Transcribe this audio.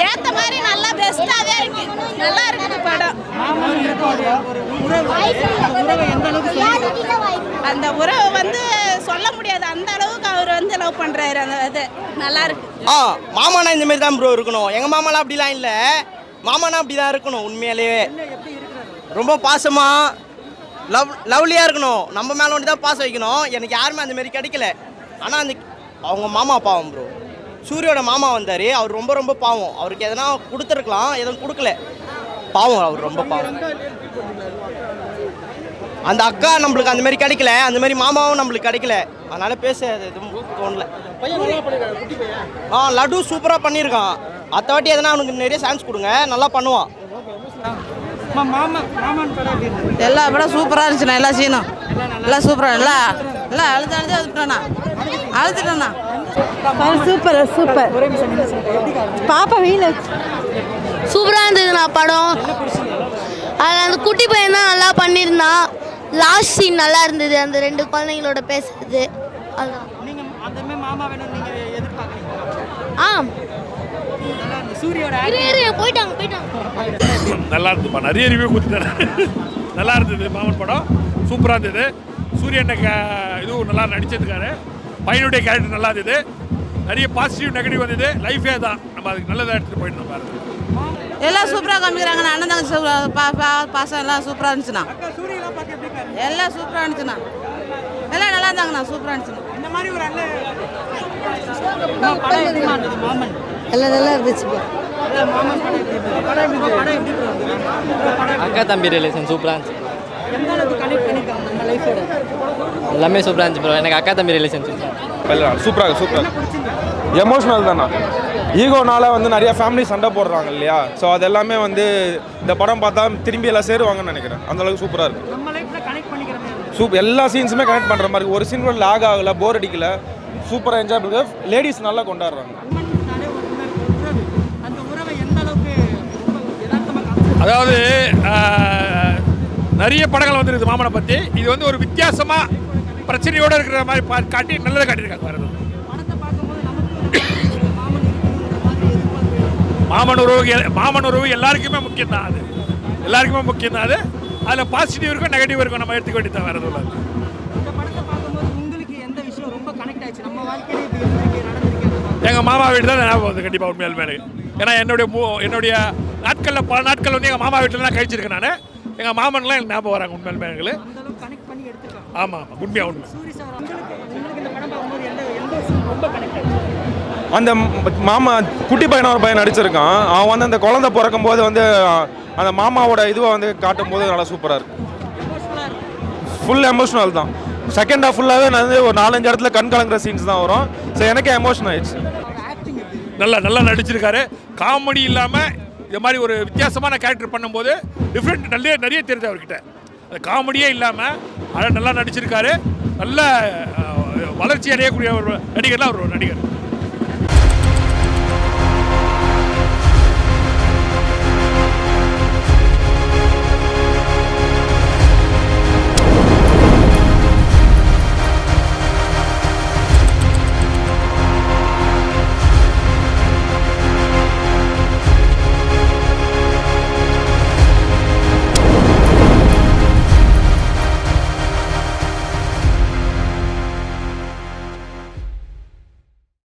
ஏத்த மாதிரி நல்லா பெஸ்ட்டாவே இருக்கு. நல்லா இருக்குது படம். அந்த உறவு வந்து சொல்ல முடியாது, அந்த அளவுக்கு அவர் வந்து லவ் பண்றாரு. அந்த இது நல்லா இருக்கு. மாமானா இந்த மாதிரி தான் ப்ரோ இருக்கணும். எங்க மாமாலாம் அப்படிலாம் இல்லை, மாமானா அப்படி தான் இருக்கணும். உண்மையாலேயே ரொம்ப பாசமா லவ்லியாக இருக்கணும். நம்ம மேலே ஒன்று தான் பாசம் வைக்கணும். எனக்கு யாருமே அந்த மாதிரி கிடைக்கல. ஆனால் அந்த அவங்க மாமா பாவம் ப்ரோ. சூரியோட மாமா வந்தார், அவர் ரொம்ப ரொம்ப பாவம். அவருக்கு எதனா கொடுத்துருக்கலாம், எதுவும் கொடுக்கல. பாவம், அவர் ரொம்ப பாவம். அந்த அக்கா நம்மளுக்கு அந்த மாதிரி கிடைக்கல, அந்த மாதிரி மாமாவும் நம்மளுக்கு கிடைக்கல. அதனால பேச எதுவும் தோணல. லட்டு சூப்பராக பண்ணியிருக்கான். அத்த வாட்டி எதனா அவனுக்கு நிறைய சான்ஸ் கொடுங்க, நல்லா பண்ணுவான். எல்லா படம் சூப்பராக இருந்துச்சுண்ணா. எல்லா சீனும் எல்லாம் சூப்பராக எல்லாம் அழுதுட்டேண்ணா. சூப்பர் பாப்பா வீண சூப்பராக இருந்ததுண்ணா படம். அதில் அந்த குட்டி பையன் தான் நல்லா பண்ணியிருந்தான். லாஸ்ட் சீன் நல்லா இருந்தது, அந்த 2 குழந்தைங்களோட பேசுறது. அதுதான் போயிட்டாங்க. நல்லா இருந்துப்பா, நிறைய ரிவ்யூ கொடுத்துட்டாரு. நல்லா இருந்தது மாமன் படம், சூப்பராக இருந்தது. சூரியன் இதுவும் நல்லா நடிச்சிருக்காரு. பையனுடைய கேரக்டர் நல்லா இருந்தது. நிறைய பாசிட்டிவ் நெகட்டிவ் வந்தது. லைஃபே தான், நம்ம அதுக்கு நல்லதாக எடுத்துகிட்டு போயிட்டு பாருங்க. எல்லாம் சூப்பராக காமிக்கிறாங்கண்ணா. அண்ணன் தங்கச்சி பாசம் எல்லாம் சூப்பராக இருந்துச்சுண்ணா. எல்லாம் சூப்பராக இருந்துச்சுண்ணா. எல்லாம் நல்லா இருந்தாங்கண்ணா. சூப்பராக இருந்துச்சுண்ணா. இந்த மாதிரி ஒரு எல்லாம் நல்லா இருந்துச்சு. அக்கா தம்பி ரிலேஷன் சூப்பராக இருந்துச்சு. எல்லாமே சூப்பராக இருந்துச்சு ப்ரோ. எனக்கு அக்கா தம்பி ரிலேஷன் சூப்பராக எமோஷ்னல் தானே. ஈகோனால வந்து நிறைய ஃபேமிலி சண்டை போடுறாங்க இல்லையா? ஸோ அது எல்லாமே வந்து இந்த படம் பார்த்தா திரும்பி எல்லாம் சேருவாங்கன்னு நினைக்கிறேன். அந்தளவுக்கு சூப்பராக இருக்குது. எல்லா சீன்ஸுமே கனெக்ட் பண்ணுற மாதிரி. ஒரு சீன் கூட லாக் ஆகலை, போர் அடிக்கல. சூப்பராக என்ஜாய் பண்ணுறது. லேடிஸ் நல்லா கொண்டாடுறாங்க. அதாவது நிறைய படங்கள் வந்துருக்குது மாமனை பற்றி. இது வந்து ஒரு வித்தியாசமாக பிரச்சனையோடு இருக்கிற மாதிரி காட்டி நல்லதை காட்டியிருக்காங்க. வேறு மாமன் உறவு எல்லாருக்குமே முக்கியம் தான். அது எல்லாருக்குமே முக்கியம் தான். அதில் பாசிட்டிவ் இருக்கும், நெகட்டிவ் இருக்கும். நம்ம எடுத்துக்க வேண்டியது தான், வேறு எதுவும் இல்லை. எங்கள் மாமா வீடு தான் ஞாபகம் வந்து கண்டிப்பாக உண்மையாலுமே எனக்கு. ஏன்னா என்னுடைய நாட்களில் பல நாட்கள் வந்து எங்கள் மாமா வீட்டில் தான் கழிச்சிருக்கேன் நான். எங்கள் மாமன்லாம் எனக்கு ஞாபகம் வராங்க உண்மையாலுமே எங்களுக்கு. ஆமாம், உண்மையாக உண்மை. அந்த மாமா குட்டி பையனை ஒரு பையன் நடிச்சிருக்கான். அவன் வந்து அந்த குழந்தை பிறக்கும் போது வந்து அந்த மாமாவோட இதுவை வந்து காட்டும் போது நல்லா சூப்பராக இருக்கு. ஃபுல் எமோஷனல் தான். செகண்ட் ஹாஃப் ஃபுல்லாகவே வந்து ஒரு 4-5 இடத்துல கண் கலங்குற சீன்ஸ் தான் வரும். ஸோ எனக்கே எமோஷன் ஆயிடுச்சு. நல்லா நடிச்சிருக்காரு. காமெடி இல்லாமல் இது மாதிரி ஒரு வித்தியாசமான கேரக்டர் பண்ணும்போது டிஃப்ரெண்ட் நிறைய தெரியுது அவர்கிட்ட. அந்த காமெடியே இல்லாமல் அதை நல்லா நடிச்சிருக்காரு. நல்ல வளர்ச்சி அடையக்கூடிய ஒரு நடிகர்லாம் அவர் ஒரு நடிகர்.